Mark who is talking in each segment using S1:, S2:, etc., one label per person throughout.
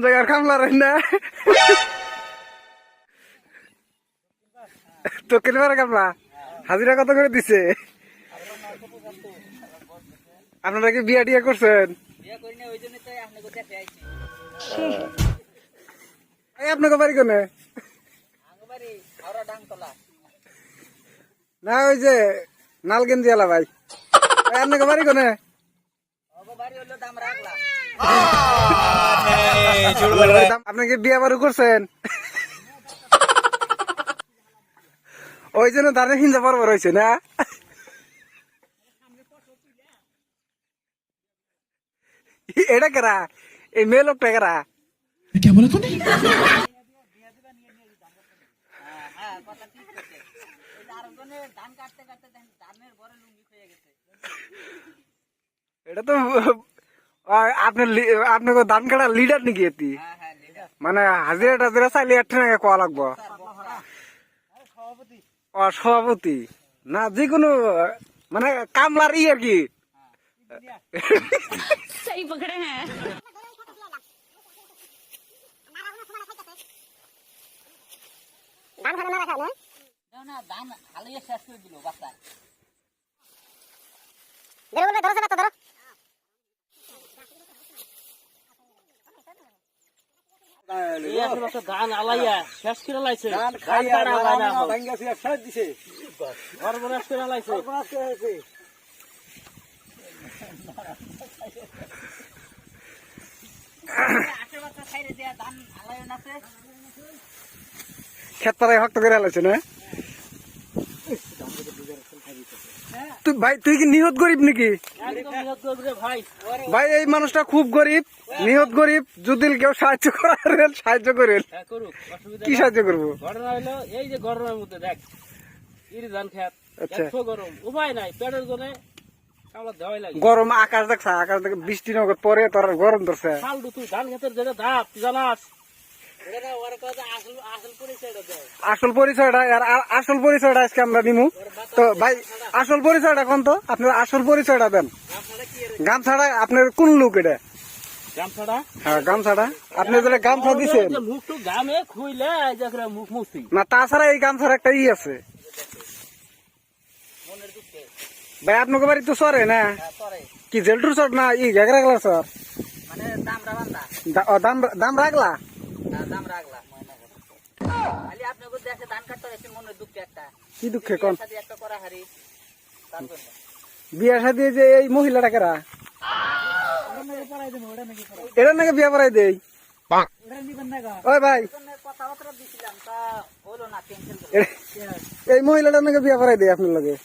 S1: জায়গার কামলার না তো কিনবার কামলা হাজিরা কত করে দিছে? আপনারা কি বিয়া টিয়া করছেন? আপনাকে বাড়ি কোনে? না ওই যে নালগেঞ্জি এলা ভাই, আপনাকে বাড়ি কোনে? আপনি কি বিয়া বারু করছেন? ওই জন্য তাদের হিন্দা পর্ব রয়েছে না? এটা কেরা? এই মেয়ে লোকটা কেরা? এটা তো আপনার ধান কাটা লিডার নাকি এটি? মানে হাজিরা টাজিরা চাইলে একটা নাকি কোয়া লাগবো? সভাপতি না, যে কোনো মানে কামলার ই আর কি।
S2: सही पकड़े हैं।
S3: ধান ভালো না রাখা না?
S4: না ধান হালিয়ে শেষ করে দিল বাচ্চা।
S3: ধরো বলে ধরো ধরো।
S4: ধান আলাইয়া শেষ করে লাইছে।
S1: ধান খাইয়া ভাঙ্গাছি এক সাইড দিছে।
S4: সর্বনাশ করে লাইছে।
S1: খেত পাড়ায় হক্ত করে আলাইছে না? তুই ভাই, তুই কি নিহত গরিব নাকি? ভাই এই মানুষটা খুব গরিব, নিহত গরিব। যদি কেউ সাহায্য করেন সাহায্য করেন। কি সাহায্য করবো?
S4: ঘটনা হলো এই যে গরমের মধ্যে দেখ ধান খেত,
S1: আচ্ছা
S4: গরম উপায় নাই, পেটের জন্য
S1: গরম। আকাশ দেখছ, আকাশ দেখে বৃষ্টি নগদ পরে তোর গরম ধরছে।
S4: তুই ধান খেতের যেটা ধাপ জানাস
S1: আসল পরিচয়টা, আসল পরিচয়টা আজকে আমরা নিমু। তো ভাই আসল পরিচয়টা কোন? তো আপনার আসল পরিচয়টা দেন। গামছাড়া আপনার কোন লোক এটা?
S4: গামছাড়া?
S1: হ্যাঁ গামছাড়া। আপনি যেটা গামছা দিচ্ছেন
S4: মুখটু গামে খুইলে মুখ মুছি
S1: না, তাছাড়া এই গামছার একটা ই আছে ভাই। আপনাকে বাড়ি তো সরে না কি? জেলটুর সর না ই ঘেগরা গেলা সর?
S4: মানে দামরা বান্দা
S1: দাম রাখলা?
S4: দাম রাখলা খালি আপনাকে দেখে ধান কাটতে হয়েছে, মনের দুঃখ একটা।
S1: কি দুঃখে কোন?
S4: একটা করা হারি তার জন্য
S1: বিয়া শাদী যে এই মহিলাটা কেরা? এটা নাকি বিয়া পড়াই দেই? ওই ভাই
S4: কথাবার্তা দিছিলাম তা হলো না, ক্যান্সেল
S1: এই মহিলাটা নাকি বিয়া পড়াই দেই আপনার লগে?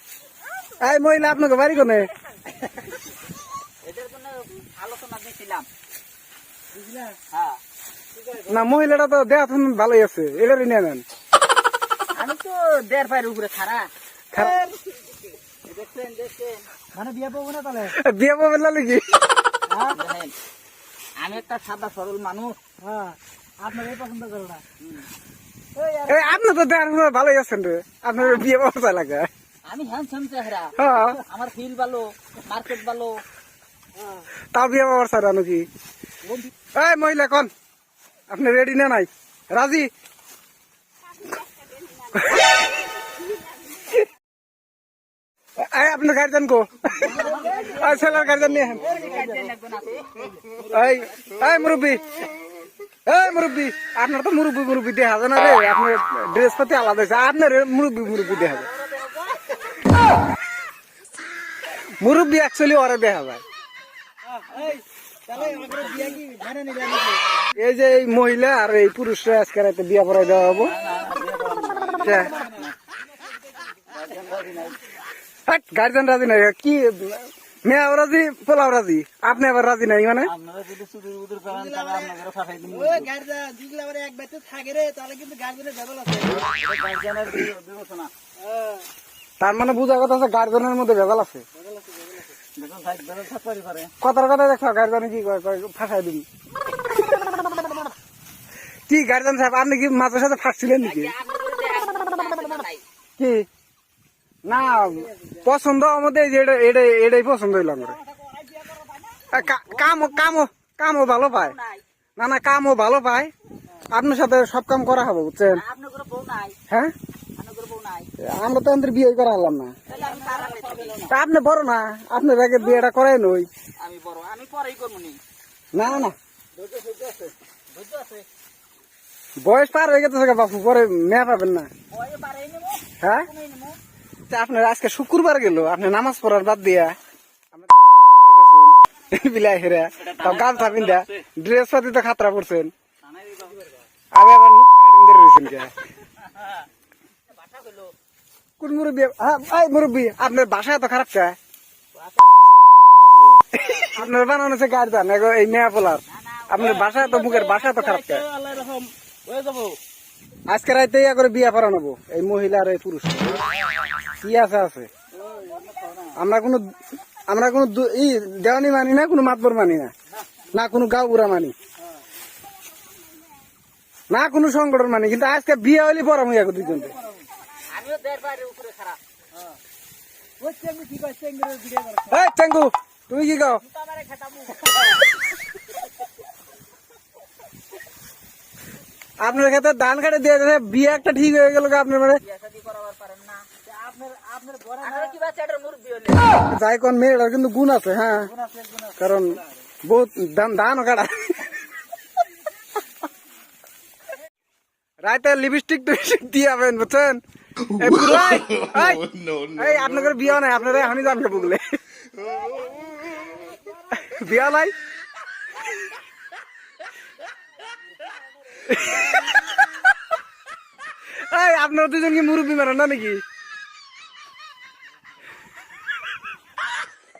S1: এই মহিলা আপনাকে বাড়ি কোনে?
S4: এদের জন্য আলোচনা দিছিলাম। হ্যাঁ
S1: না, মহিলাটা তো দেখ ভালোই আছে, এটারই নিয়ে নেন।
S4: আমি তো 1.5 পায়ের উপরে খাড়া। দেখছেন দেখছেন
S1: মানে বিয়া পাবো না তাহলে? বিয়া পাবেন না নাকি?
S4: দেখেন, আমি একটা সাদা সরল মানুষ।
S1: আপনার পছন্দ করে না? আপনি তো দেখ ভালোই আছেন রে, আপনার বিয়ে পাওয়া চাই লাগে।
S4: আমি হ্যান্ডসাম চেহারা, আমার ফিল ভালো, মার্কেট ভালো,
S1: তাও বিয়ে পাওয়ার চাই নাকি? এই মহিলা কোন আপনি রেডি না নাই? রাজি? আপনার গার্জেন কো? ছেলের গার্জেন নিয়ে এই মুরব্বী, এই মুরব্বী, আপনার তো মুরব্বী দেখা যায় না রে। আপনার ড্রেস পাতি আলাদা আছে, আপনার মুরব্বী দেখা যায়। মুরব্বী অ্যাকচুয়ালি ওরা দেখা যায়। এই যে এই মহিলা আর এই পুরুষরা আজকে রাতে বিয়া পড়াই দেওয়া হবো। গার্জেন রাজি নাই কি? মেয়াও রাজি, পোলাও রাজি, আপনি আবার রাজি নাই মানে? তার মানে বোঝা কথা আছে গার্জেনের মধ্যে ভেজাল আছে। কথার কথা দেখো, গার্জেনে কি ফাঁসাই দিবি কি? গার্জেন সাহেব আপনি কি মাঝে সাথে ফাঁসছিলেন নাকি? কি না পছন্দ আমাদের এটাই পছন্দ হইল আমার। কামও ভালো পায়, না না কামও ভালো পায়, আপনার সাথে সব কাম করা হবে বুঝছেন।
S4: আপনার কোনো বউ নাই,
S1: হ্যাঁ
S4: আপনার কোনো বউ নাই,
S1: আমরা তো আমাদের বিয়ে করা হলাম না।
S4: তাহলে আমি কার হাতে থাকি?
S1: তা আপনি বড় না, আপনার আগে বিয়েটা করাই নই।
S4: আমি বড়, আমি পরেই করবো নি।
S1: না না না,
S4: বুঝতে আছে
S1: বয়স পার হয়ে গেছে বাপু, পরে মেয়া পাবেন না।
S4: ওই বারেই নেবো,
S1: হ্যাঁ
S4: কমেই নেবো।
S1: তা আপনার আজকে শুক্রবার গেল, আপনি নামাজ পড়ার বাদ দিয়া বিলাই হেরা তাও গামছা পিন্দা ড্রেস পাতি তো খাতরা পড়ছেন। আমি আবার রয়েছেন কে
S4: বাসা হইলো
S1: কোন মুরব্বী? হ্যাঁ মুরব্বী, আপনার বাসা এত খারাপ কে? আপনার বানানো হচ্ছে গাড়ি দান এই মেয়া পোলার, আপনার বাসা এত মুখের বাসা এত খারাপ কে? আজকে রাইতে ইয়া করে বিয়া পড়া নেবো এই মহিলা আর এই পুরুষ, কি আছে আছে। আমরা কোনো দেওয়ানি মানি না, কোনো মাতবর মানি না, না কোনো গাঁও বুড়া মানি না, কোনো সংগঠন মানি, কিন্তু আজকে বিয়ে হইলে পড়া মুই এখন দুজনকে।
S4: আমিও দেড় বাইরের উপরে খারাপ।
S1: এই চেঙ্গু তুমি কি কও?
S4: আমারে খেতাবো।
S1: আপনার ক্ষেত্রে ধান কাটে দিয়ে গেছে, বিয়ে একটা ঠিক হয়ে গেল আপনার মানে
S4: বিয়া শাদী করাবার পারেন না। আপনার কি বাচ্চা এটার মুরব্বি হলে?
S1: যাই কোন মেয়েটার কিন্তু গুণ আছে। হ্যাঁ কারণ বহুত ধান কাটা রাইতে লিপস্টিক টিপস্টিক দিয়ে আবেন বুঝছেন। এই আপনাদের বিয়া নাই, আপনারা এখনই জানকে বুগলে বিয়া নাই। এই আপনারা দুজন কি মুরব্বী মানেন না নাকি?